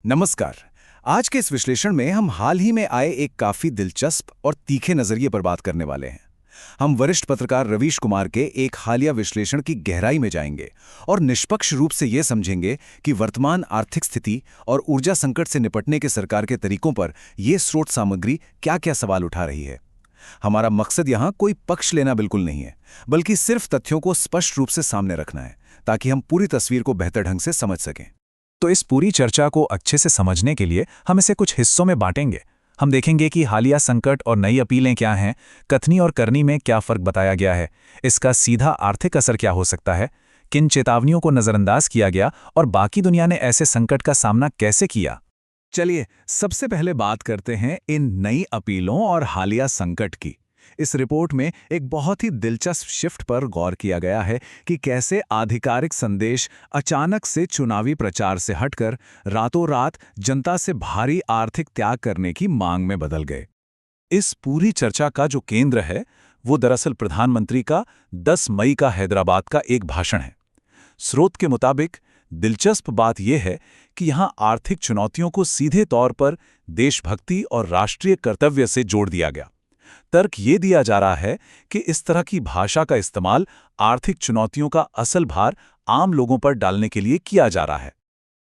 नमस्कार। आज के इस विश्लेषण में हम हाल ही में आए एक काफी दिलचस्प और तीखे नजरिए पर बात करने वाले हैं। हम वरिष्ठ पत्रकार रवीश कुमार के एक हालिया विश्लेषण की गहराई में जाएंगे और निष्पक्ष रूप से ये समझेंगे कि वर्तमान आर्थिक स्थिति और ऊर्जा संकट से निपटने के सरकार के तरीकों पर यह स्रोत सामग्री क्या-क्या सवाल उठा रही है। हमारा मकसद यहाँ कोई पक्ष लेना बिल्कुल नहीं है, बल्कि सिर्फ तथ्यों को स्पष्ट रूप से सामने रखना है, ताकि हम पूरी तस्वीर को बेहतर ढंग से समझ सकें। तो इस पूरी चर्चा को अच्छे से समझने के लिए हम इसे कुछ हिस्सों में बांटेंगे। हम देखेंगे कि हालिया संकट और नई अपीलें क्या हैं, कथनी और करनी में क्या फर्क बताया गया है, इसका सीधा आर्थिक असर क्या हो सकता है, किन चेतावनियों को नज़रअंदाज किया गया और बाकी दुनिया ने ऐसे संकट का सामना कैसे किया। चलिए सबसे पहले बात करते हैं इन नई अपीलों और हालिया संकट की। इस रिपोर्ट में एक बहुत ही दिलचस्प शिफ्ट पर गौर किया गया है कि कैसे आधिकारिक संदेश अचानक से चुनावी प्रचार से हटकर रातों रात जनता से भारी आर्थिक त्याग करने की मांग में बदल गए। इस पूरी चर्चा का जो केंद्र है वो दरअसल प्रधानमंत्री का 10 मई का हैदराबाद का एक भाषण है। स्रोत के मुताबिक दिलचस्प बात यह है कि यहाँ आर्थिक चुनौतियों को सीधे तौर पर देशभक्ति और राष्ट्रीय कर्तव्य से जोड़ दिया गया। तर्क ये दिया जा रहा है कि इस तरह की भाषा का इस्तेमाल आर्थिक चुनौतियों का असल भार आम लोगों पर डालने के लिए किया जा रहा है।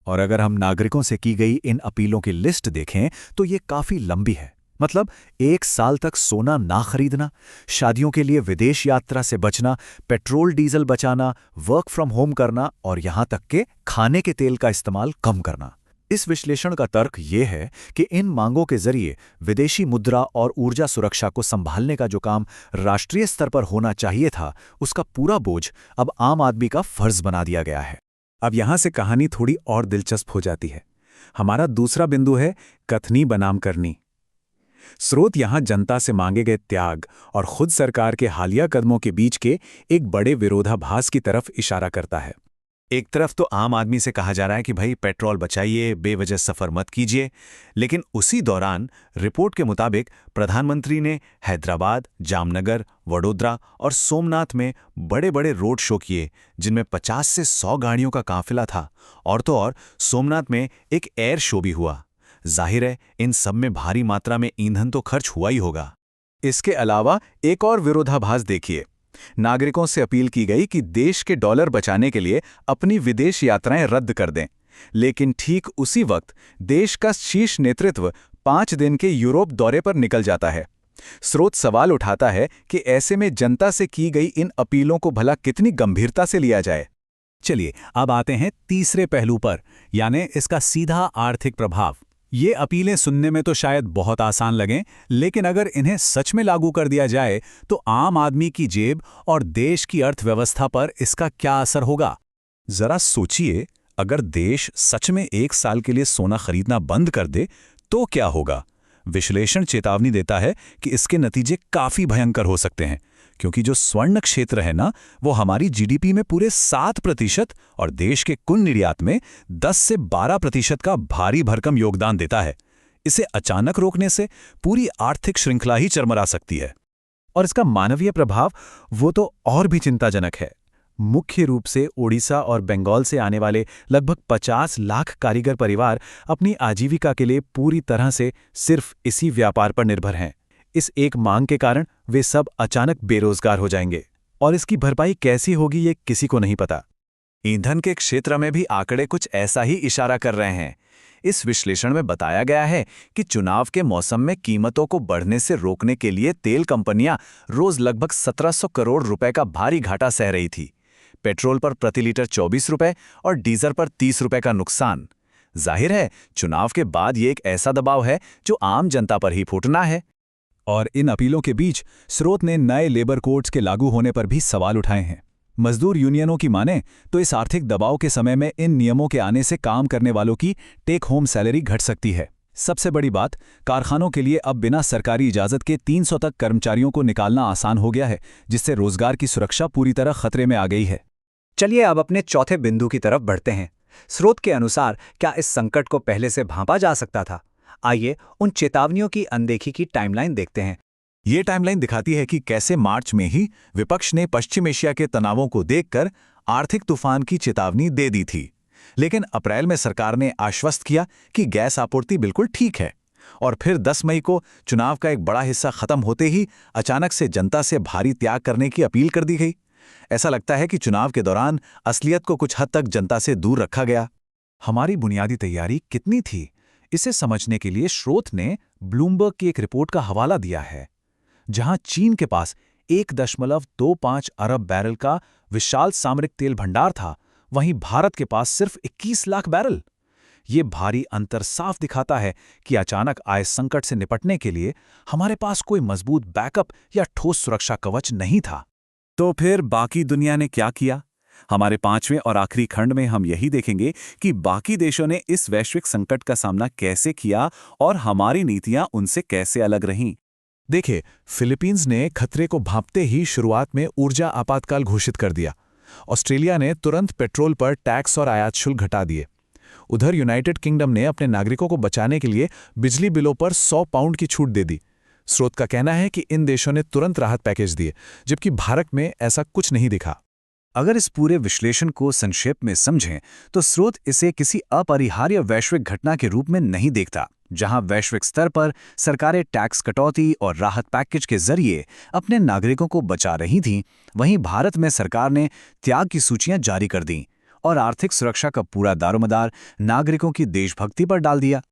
और अगर हम नागरिकों से की गई इन अपीलों की लिस्ट देखें तो ये काफी लंबी है। मतलब 1 साल तक सोना ना खरीदना, शादियों के लिए विदेश यात्रा से बचना, पेट्रोल डीजल बचाना, वर्क फ्रॉम होम करना और यहां तक के खाने के तेल का इस्तेमाल कम करना। इस विश्लेषण का तर्क ये है कि इन मांगों के जरिए विदेशी मुद्रा और ऊर्जा सुरक्षा को संभालने का जो काम राष्ट्रीय स्तर पर होना चाहिए था, उसका पूरा बोझ अब आम आदमी का फर्ज बना दिया गया है। अब यहां से कहानी थोड़ी और दिलचस्प हो जाती है। हमारा दूसरा बिंदु है कथनी बनाम करनी। स्रोत यहां जनता से मांगे गए त्याग और खुद सरकार के हालिया कदमों के बीच के एक बड़े विरोधाभास की तरफ इशारा करता है। एक तरफ तो आम आदमी से कहा जा रहा है कि भाई पेट्रोल बचाइए, बेवजह सफर मत कीजिए, लेकिन उसी दौरान रिपोर्ट के मुताबिक प्रधानमंत्री ने हैदराबाद, जामनगर, वडोदरा और सोमनाथ में बड़े बड़े रोड शो किए, जिनमें 50 से 100 गाड़ियों का काफिला था। और तो और सोमनाथ में एक एयर शो भी हुआ। जाहिर है इन सब में भारी मात्रा में ईंधन तो खर्च हुआ ही होगा। इसके अलावा एक और विरोधाभास देखिए। नागरिकों से अपील की गई कि देश के डॉलर बचाने के लिए अपनी विदेश यात्राएं रद्द कर दें, लेकिन ठीक उसी वक्त देश का शीर्ष नेतृत्व 5 दिन के यूरोप दौरे पर निकल जाता है। स्रोत सवाल उठाता है कि ऐसे में जनता से की गई इन अपीलों को भला कितनी गंभीरता से लिया जाए। चलिए अब आते हैं तीसरे पहलू पर, यानी इसका सीधा आर्थिक प्रभाव। ये अपीलें सुनने में तो शायद बहुत आसान लगें, लेकिन अगर इन्हें सच में लागू कर दिया जाए तो आम आदमी की जेब और देश की अर्थव्यवस्था पर इसका क्या असर होगा। जरा सोचिए, अगर देश सच में 1 साल के लिए सोना खरीदना बंद कर दे तो क्या होगा। विश्लेषण चेतावनी देता है कि इसके नतीजे काफी भयंकर हो सकते हैं, क्योंकि जो स्वर्ण क्षेत्र है ना, वो हमारी जीडीपी में पूरे 7% और देश के कुल निर्यात में 10 से 12% का भारी भरकम योगदान देता है। इसे अचानक रोकने से पूरी आर्थिक श्रृंखला ही चरमरा सकती है। और इसका मानवीय प्रभाव वो तो और भी चिंताजनक है। मुख्य रूप से ओडिशा और बंगाल से आने वाले लगभग 50 लाख कारीगर परिवार अपनी आजीविका के लिए पूरी तरह से सिर्फ इसी व्यापार पर निर्भर हैं। इस एक मांग के कारण वे सब अचानक बेरोजगार हो जाएंगे, और इसकी भरपाई कैसी होगी ये किसी को नहीं पता। ईंधन के क्षेत्र में भी आंकड़े कुछ ऐसा ही इशारा कर रहे हैं। इस विश्लेषण में बताया गया है कि चुनाव के मौसम में कीमतों को बढ़ने से रोकने के लिए तेल कंपनियां रोज लगभग 1700 करोड़ रुपए का भारी घाटा सह रही थी। पेट्रोल पर प्रति लीटर 24 रुपए और डीजल पर 30 रुपए का नुकसान। जाहिर है चुनाव के बाद ये एक ऐसा दबाव है जो आम जनता पर ही फूटना है। और इन अपीलों के बीच स्रोत ने नए लेबर कोड्स के लागू होने पर भी सवाल उठाए हैं। मजदूर यूनियनों की माने तो इस आर्थिक दबाव के समय में इन नियमों के आने से काम करने वालों की टेक होम सैलरी घट सकती है। सबसे बड़ी बात, कारखानों के लिए अब बिना सरकारी इजाजत के 300 तक कर्मचारियों को निकालना आसान हो गया है, जिससे रोजगार की सुरक्षा पूरी तरह खतरे में आ गई है। चलिए अब अपने चौथे बिंदु की तरफ बढ़ते हैं। स्रोत के अनुसार क्या इस संकट को पहले से भांपा जा सकता था? आइए उन चेतावनियों की अनदेखी की टाइमलाइन देखते हैं। ये टाइमलाइन दिखाती है कि कैसे मार्च में ही विपक्ष ने पश्चिम एशिया के तनावों को देखकर आर्थिक तूफान की चेतावनी दे दी थी। लेकिन अप्रैल में सरकार ने आश्वस्त किया कि गैस आपूर्ति बिल्कुल ठीक है। और फिर 10 मई को चुनाव का एक बड़ा हिस्सा खत्म होते ही अचानक से जनता से भारी त्याग करने की अपील कर दी गई। ऐसा लगता है कि चुनाव के दौरान असलियत को कुछ हद तक जनता से दूर रखा गया। हमारी बुनियादी तैयारी कितनी थी, इसे समझने के लिए स्रोत ने ब्लूमबर्ग की एक रिपोर्ट का हवाला दिया है। जहां चीन के पास 1.25 अरब बैरल का विशाल सामरिक तेल भंडार था, वहीं भारत के पास सिर्फ 21 लाख बैरल। ये भारी अंतर साफ दिखाता है कि अचानक आए संकट से निपटने के लिए हमारे पास कोई मजबूत बैकअप या ठोस सुरक्षा कवच नहीं था। तो फिर बाकी दुनिया ने क्या किया? हमारे 5वें और आखिरी खंड में हम यही देखेंगे कि बाकी देशों ने इस वैश्विक संकट का सामना कैसे किया और हमारी नीतियां उनसे कैसे अलग रहीं। देखिए, फिलीपींस ने खतरे को भांपते ही शुरुआत में ऊर्जा आपातकाल घोषित कर दिया। ऑस्ट्रेलिया ने तुरंत पेट्रोल पर टैक्स और आयात शुल्क घटा दिए। उधर यूनाइटेड किंगडम ने अपने नागरिकों को बचाने के लिए बिजली बिलों पर 100 पाउंड की छूट दे दी। स्रोत का कहना है कि इन देशों ने तुरंत राहत पैकेज दिए, जबकि भारत में ऐसा कुछ नहीं दिखा। अगर इस पूरे विश्लेषण को संक्षेप में समझें तो स्रोत इसे किसी अपरिहार्य वैश्विक घटना के रूप में नहीं देखता, जहां वैश्विक स्तर पर सरकारें टैक्स कटौती और राहत पैकेज के जरिए अपने नागरिकों को बचा रही थीं, वहीं भारत में सरकार ने त्याग की सूचियां जारी कर दीं और आर्थिक सुरक्षा का पूरा दारोमदार नागरिकों की देशभक्ति पर डाल दिया।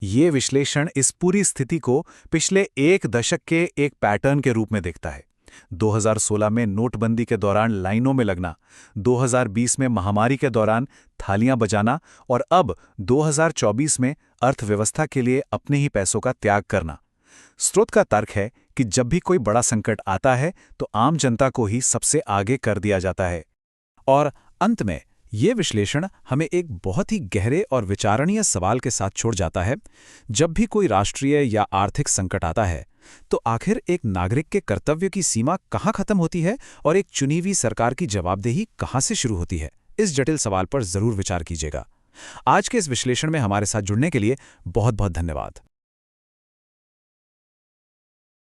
ये विश्लेषण इस पूरी स्थिति को पिछले एक दशक के एक पैटर्न के रूप में देखता है। 2016 में नोटबंदी के दौरान लाइनों में लगना, 2020 में महामारी के दौरान थालियां बजाना और अब 2024 में अर्थव्यवस्था के लिए अपने ही पैसों का त्याग करना। स्रोत का तर्क है कि जब भी कोई बड़ा संकट आता है तो आम जनता को ही सबसे आगे कर दिया जाता है। और अंत में ये विश्लेषण हमें एक बहुत ही गहरे और विचारणीय सवाल के साथ छोड़ जाता है। जब भी कोई राष्ट्रीय या आर्थिक संकट आता है तो आखिर एक नागरिक के कर्तव्य की सीमा कहाँ खत्म होती है और एक चुनी हुई सरकार की जवाबदेही कहाँ से शुरू होती है? इस जटिल सवाल पर जरूर विचार कीजिएगा। आज के इस विश्लेषण में हमारे साथ जुड़ने के लिए बहुत बहुत धन्यवाद।